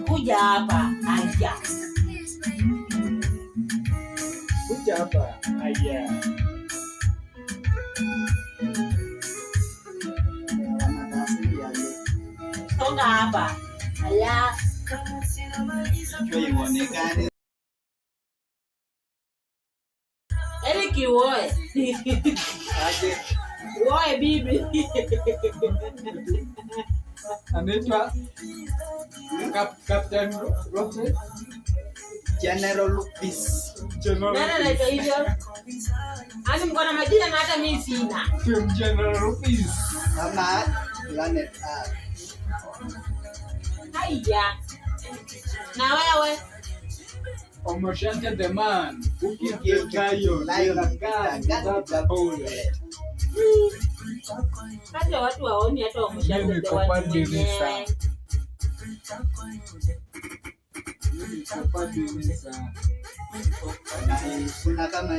Kuja hapa. Aya. Kuja hapa. Aya. Songa hapa. Aya. Ionekane. Eric woe. Aje. Woe bibi. Anaitwa Captain Rocket. General Lupis. Nani anaitwa hivyo? Ani mko na majina na hata mimi sina. Film General Lupis. Ama Planet Earth. Haya. Na wewe? Omoshante the man. Ukikiayo. Lion. Hata watu waoni hata Omoshante the man. Kuna kama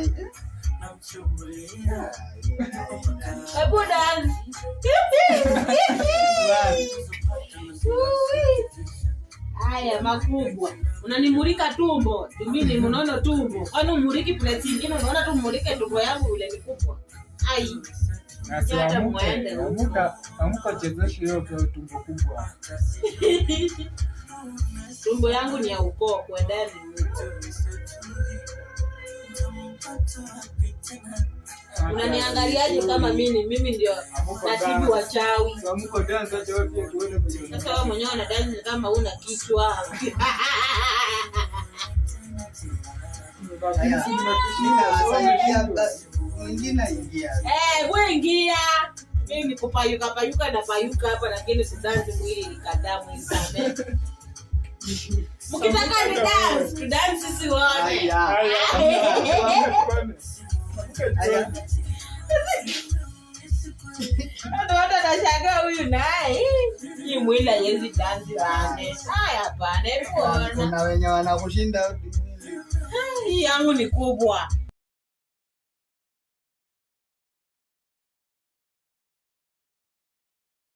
Hebu dance. Haya makubwa. Unanimulika tumbo. Mimi ni mnono tumbo. Kwani umuliki place nyingine unaona tu umulike tumbo yangu ile ni kubwa. Ai. Amuka chezesha hiyo tumbo kubwa. Tumbo yangu ni ya ukoo kuendani huko. Unaniangaliaje kama mimi ndio natibu wachawi? Amuka dance aje wote tuone kwenye. Sasa wewe mwenyewe una dance kama una kichwa. Mwingine ingia. Wewe ingia. Mimi niko payuka na payuka hapa lakini sidansi mwili nikadamu isame. Mkitaka ni dance, tu dance sisi wote. Ndio hata nashangaa huyu naye. Hii mwili haiwezi dance bane. Haya bane. Kuna wenye wanakushinda. Hii yangu ni kubwa.